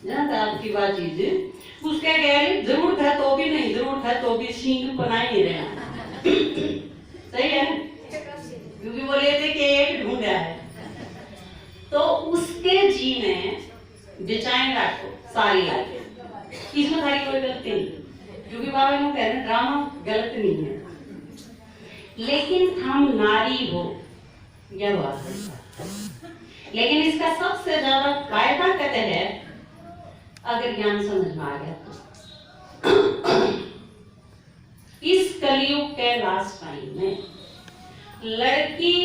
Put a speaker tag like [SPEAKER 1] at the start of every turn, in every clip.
[SPEAKER 1] जानता आपकी बात चीज उसके कह जरूरत है तो भी नहीं, जरूरत है तो भी सींग बना ही रहे। सही है, क्योंकि वो लेते कि एक ढूंढा है तो उसके जी ने डिजाइन रखो सारी लाइफ, इसमें सारी कोई गलती नहीं, क्योंकि बाबा ने कह रहे ड्रामा गलत नहीं है, लेकिन हम नारी हो यह बात है। लेकिन इसका सबसे ज्यादा फायदा कहते हैं अगर ज्ञान समझ में आ गया तो। इस कलयुग के लास्ट टाइम में लड़की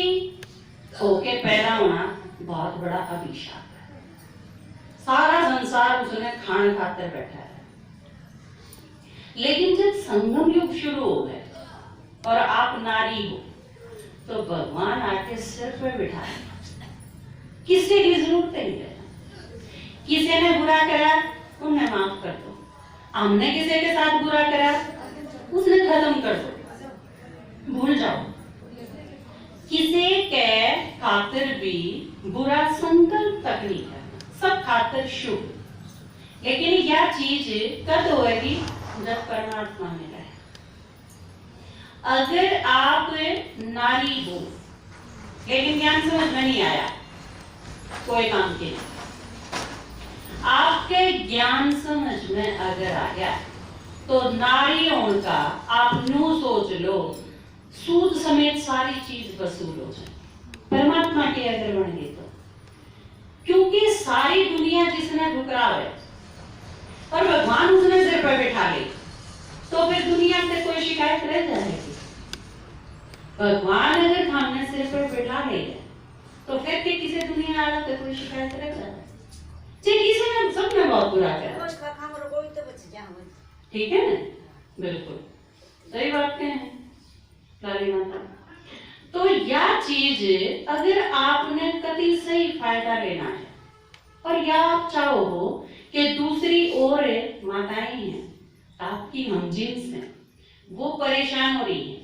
[SPEAKER 1] होके पैदा होना बहुत बड़ा अभिशाप है। सारा संसार उसने खाने खातर बैठा है, लेकिन जब संगम युग शुरू हो गए और आप नारी हो तो भगवान आके सिर पर बिठाए, किसी की जरूरत नहीं है। किसी ने बुरा करा उन्हें माफ कर दो, हमने किसी के साथ बुरा करा उसने खत्म कर दो, भूल जाओ। किसी के खातिर भी बुरा संकल्प तक नहीं करना, सब खातिर शुभ। लेकिन यह चीज कब होगी जब परमात्मा मिला है। अगर आप नारी हो लेकिन ज्ञान समझ में नहीं आया कोई काम के लिए, आपके ज्ञान समझ में अगर आ गया तो नारी होने का आप न्यू सोच लो, सूद समेत सारी चीज वसूल हो जाए परमात्मा के अगर बन गए तो। क्योंकि सारी दुनिया जिसने ठुकराव है और भगवान उसने सिर पर बिठा ले तो फिर दुनिया से कोई शिकायत रह जाएगी। भगवान अगर सामने सिर पर बिठा ले तो फिर के किसी दुनिया वाला तो कोई शिकायत रह जाए। किसी ने सबने बहुत बुरा करा, ठीक है ना, बिल्कुल सही बात कहें लाली माता। तो यह चीज अगर आपने कभी सही फायदा लेना है और या आप चाहो हो कि दूसरी ओर माताएं हैं आपकी हमजिन्स हैं वो परेशान हो रही है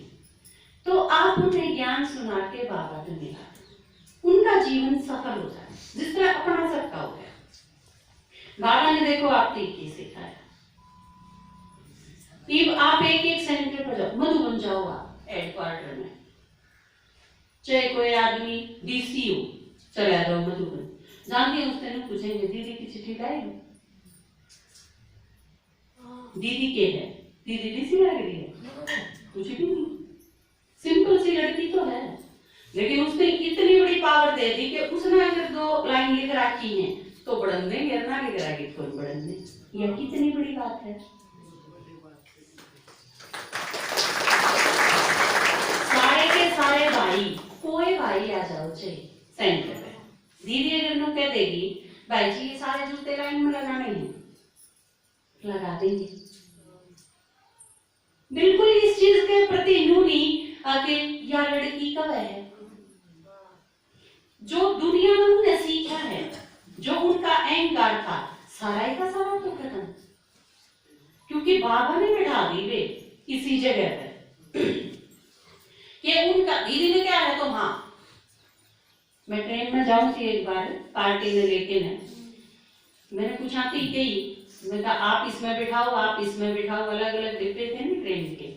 [SPEAKER 1] तो आप उन्हें ज्ञान सुना के बाबा को मिला उनका जीवन सफल हो जाए, जिस तरह अपना सबका हो गया। बाबा ने देखो आपको ये सिखाया, आप एक एक सेंटर पर जाओ, मधुबन जाओ आप हेडक्वार्टर में, चाहे कोई आदमी डीसी हो चला जाओ मधुबन, जानती है उसने पूछेंगे दीदी की चिट्ठी लाएगी, दीदी के है, दीदी डीसी लग रही है, कुछ भी नहीं, सिंपल सी लड़की तो है, लेकिन उसने इतनी बड़ी पावर दे दी कि उसने अगर 2 लाइन लिख रखी है तो बढ़न देंगे, ना लिख रखी तो बढ़न देंगे। यह कितनी बड़ी बात है। सारे के सारे भाई, कोई भाई आ जाओ चाहिए सेंटर पे, दीदी अगर नो कह देगी भाई जी ये सारे जूते लाइन में लगाने हैं, लगा देंगे। बिल्कुल इस चीज के प्रति यूं नहीं आके या लड़की कब है, जो दुनिया में उन्होंने सीखा है, जो उनका अहंकार था सारा का सारा तो खत्म, क्योंकि बाबा ने बिठा दी वे इसी जगह पर ये उनका दीदी ने क्या है तो हाँ। मैं ट्रेन में जाऊं थी एक बार पार्टी में लेके मैंने पूछा थी गई, मैंने कहा आप इसमें बिठाओ आप इसमें बिठाओ, अलग अलग डिब्बे थे ना ट्रेन के,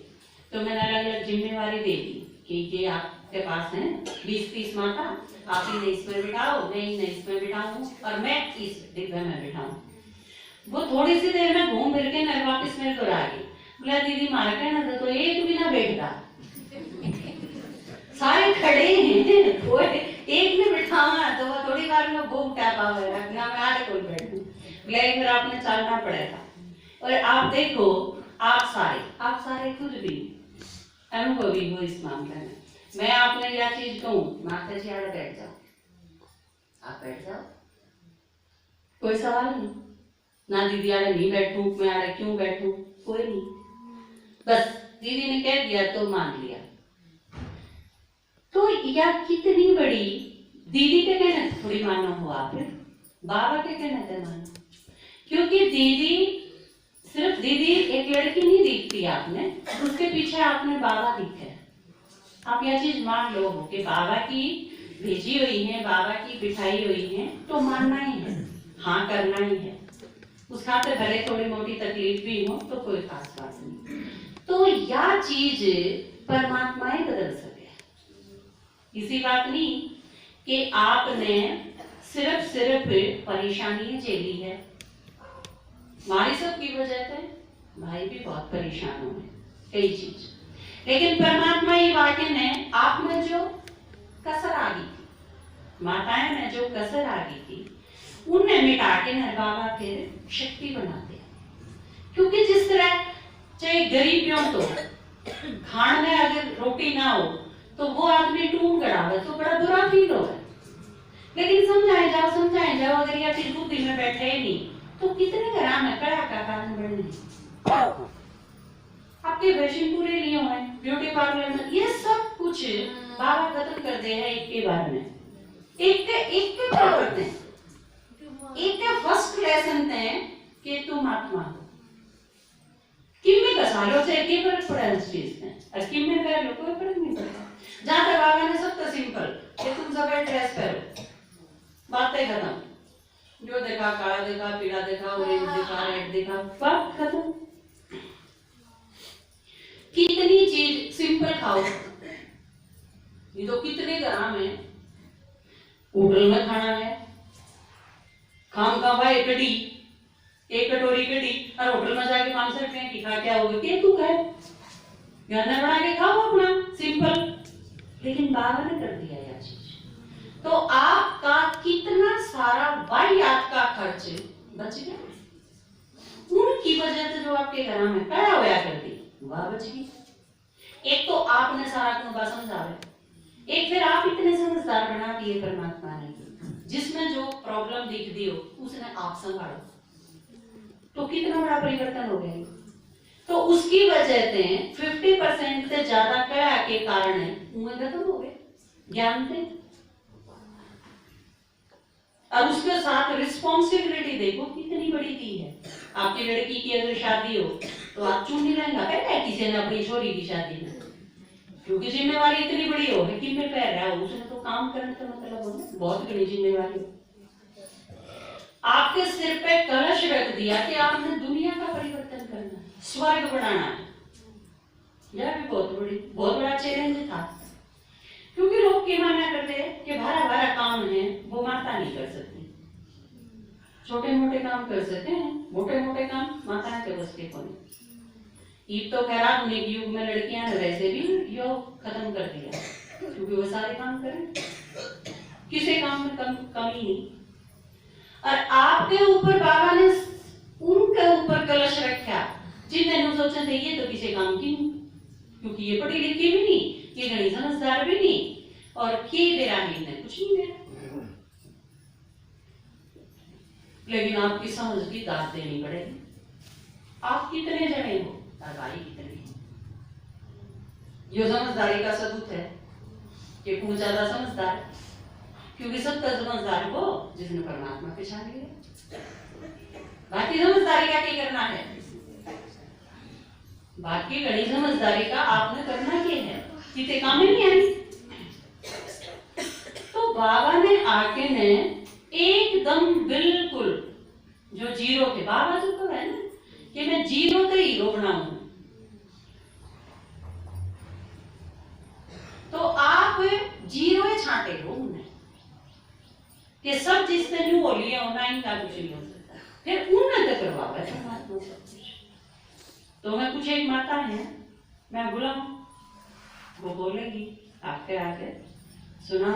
[SPEAKER 1] तो मैंने अलग अलग जिम्मेवारी दे दी कि ये आपके पास है 20-30 माता, आप इन्हें इसमें बिठाओ, मैं इन्हें इसमें बिठाऊं और मैं इस डिब्बे में बिठाऊं। वो थोड़ी सी देर में घूम फिर के मैं वापस मेरे को आ गई, बोला दीदी मारा कहना था तो एक भी ना बैठता, सारे खड़े हैं, कोई एक में बिठाऊंगा तो वो थोड़ी बार में भूख टापा हुआ रखना मैं आरे कोई बैठूं, ब्लैक में आपने चलना पड़ेगा। और आप देखो आप सारे खुद भी अनुभवी हो इस मामले में। मैं आपने यह चीज कहूं माता जी आड़े बैठ जाओ, आप बैठ जाओ, कोई सवाल नहीं, ना दीदी आड़े नहीं बैठूं, मैं आड़े क्यों बैठूं, कोई नहीं, बस दीदी ने कह दिया तो मान लिया। तो यह कितनी बड़ी, दीदी के कहने थोड़ी मानो हो आप, बाबा के कहने से मानो, क्योंकि दीदी सिर्फ दीदी एक लड़की नहीं दिखती आपने, उसके पीछे आपने बाबा दिखे। आप यह चीज मान लो कि बाबा की भेजी हुई है, बाबा की बिठाई हुई है, तो मानना ही है, हाँ करना ही है। उस खातिर भले थोड़ी मोटी तकलीफ भी हो तो कोई खास बात नहीं। तो यह चीज परमात्मा ही बदल सके। इसी बात नहीं कि आपने सिर्फ परेशानी झेली है, हमारी सब की वजह से भाई भी बहुत परेशान हुए कई चीज, लेकिन परमात्मा ही वाक्य ने आप में जो कसर आ गई थी, माताएं में जो कसर आ गई थी, उन्हें मिटा के न बाबा फिर शक्ति बनाते हैं। क्योंकि जिस तरह चाहे गरीबियों तो खान में अगर रोटी ना हो तो वो आदमी टूट गड़ा तो बड़ा बुरा फील होगा, लेकिन समझाए जाओ अगर यह चीज बुद्धि में बैठे ही नहीं तो कितने घरा में कड़ा का कारण बढ़ने। आपके वैश्य पूरे नहीं हुए, ब्यूटी पार्लर में ये सब कुछ बाबा खत्म कर दे है एक के बारे में, एक के करते हैं, एक के फर्स्ट लेसन है कि तुम आत्मा हो। किम में कसालो से एक फर्क पड़ा है उस चीज में, और किम में कर लो कोई फर्क नहीं पड़ता। जहां तक बाबा ने सब तो सिंपल कि तुम सब ड्रेस पहनो, बातें खत्म, जो देखा काला देखा, पीला देखा, ऑरेंज देखा, रेड देखा, बात खत्म। कितनी चीज सिंपल खाओ, ये तो कितने ग्राम है, होटल में खाना है, खाम का भाई कड़ी, एक कटोरी कड़ी, और होटल में जाके 500 रुपए की खा क्या होगा, क्या तू खाए, घर में बना के खाओ अपना सिंपल। लेकिन बाबा ने कर दिया यह चीज, तो आपका कितना सारा वाहियात का खर्च बच गया। उनकी वजह से जो आपके घर में पैदा होया करती वह बच गई। एक तो आपने सारा कुनबा समझावे, एक फिर आप इतने समझदार बना दिए परमात्मा ने, जिसमें जो प्रॉब्लम दिख दी हो उसने आप संभालो, तो कितना बड़ा परिवर्तन हो गया। तो उसकी वजह से 50% से ज्यादा कया के कारण उम्र खत्म हो गए ज्ञान से। और उसके साथ रिस्पॉन्सिबिलिटी देखो कितनी बड़ी दी है। आपकी लड़की की अगर शादी हो तो आप चुन नहीं रहेंगे क्या किसी ने अपनी छोरी की शादी में, क्योंकि जिम्मेवारी इतनी बड़ी हो है कि मैं कह रहा हूं उसने तो काम करने का मतलब हो ना, बहुत बड़ी जिम्मेवारी हो। आपके सिर पे कलश रख दिया कि आपने दुनिया का परिवर्तन करना है, स्वर्ग बनाना है। यह भी बहुत बड़ा चैलेंज था, क्योंकि लोग क्या माना करते हैं कि भारा भारा काम है वो माता नहीं कर सकती, छोटे मोटे काम कर सकते हैं, मोटे मोटे काम माता के बस के कौन। ईद तो खैर आधुनिक युग में लड़कियां ने वैसे भी योग खत्म कर दिया, क्योंकि वो सारे काम करें, किसी काम में कमी नहीं। और आपके ऊपर बाबा ने उनके ऊपर कलश रखा जिन्हें सोचा थे ये तो किसी काम की नहीं, क्योंकि ये पढ़ी लिखी भी नहीं, ये घनी समझदार भी नहीं, और की देरा ने कुछ नहीं दे। लेकिन आपकी समझ की दाद देनी पड़ेगी। आप कितने जने हो और भाई कितने हो, ये समझदारी का सबूत है कि कौन ज्यादा समझदार, क्योंकि सबका समझदार वो जिसने परमात्मा पहचान लिया। बाकी समझदारी का क्या करना है, बाकी बड़ी समझदारी का आपने करना क्या है, कितने काम ही नहीं आई। तो बाबा ने आके ने एकदम बिल्कुल जो जीरो थे, बाबा जो तो है ना कि मैं जीरो से हीरो बनाऊं, तो आप जीरो छांटे हो उन्हें कि सब जिसने न्यू हो लिया होना इनका कुछ नहीं हो सकता, फिर उन्हें तो करवाओ परमात्मा सब कुछ। तो मैं कुछ एक माता है, मैं बुलाऊं वो बोलेगी आपके आगे सुना।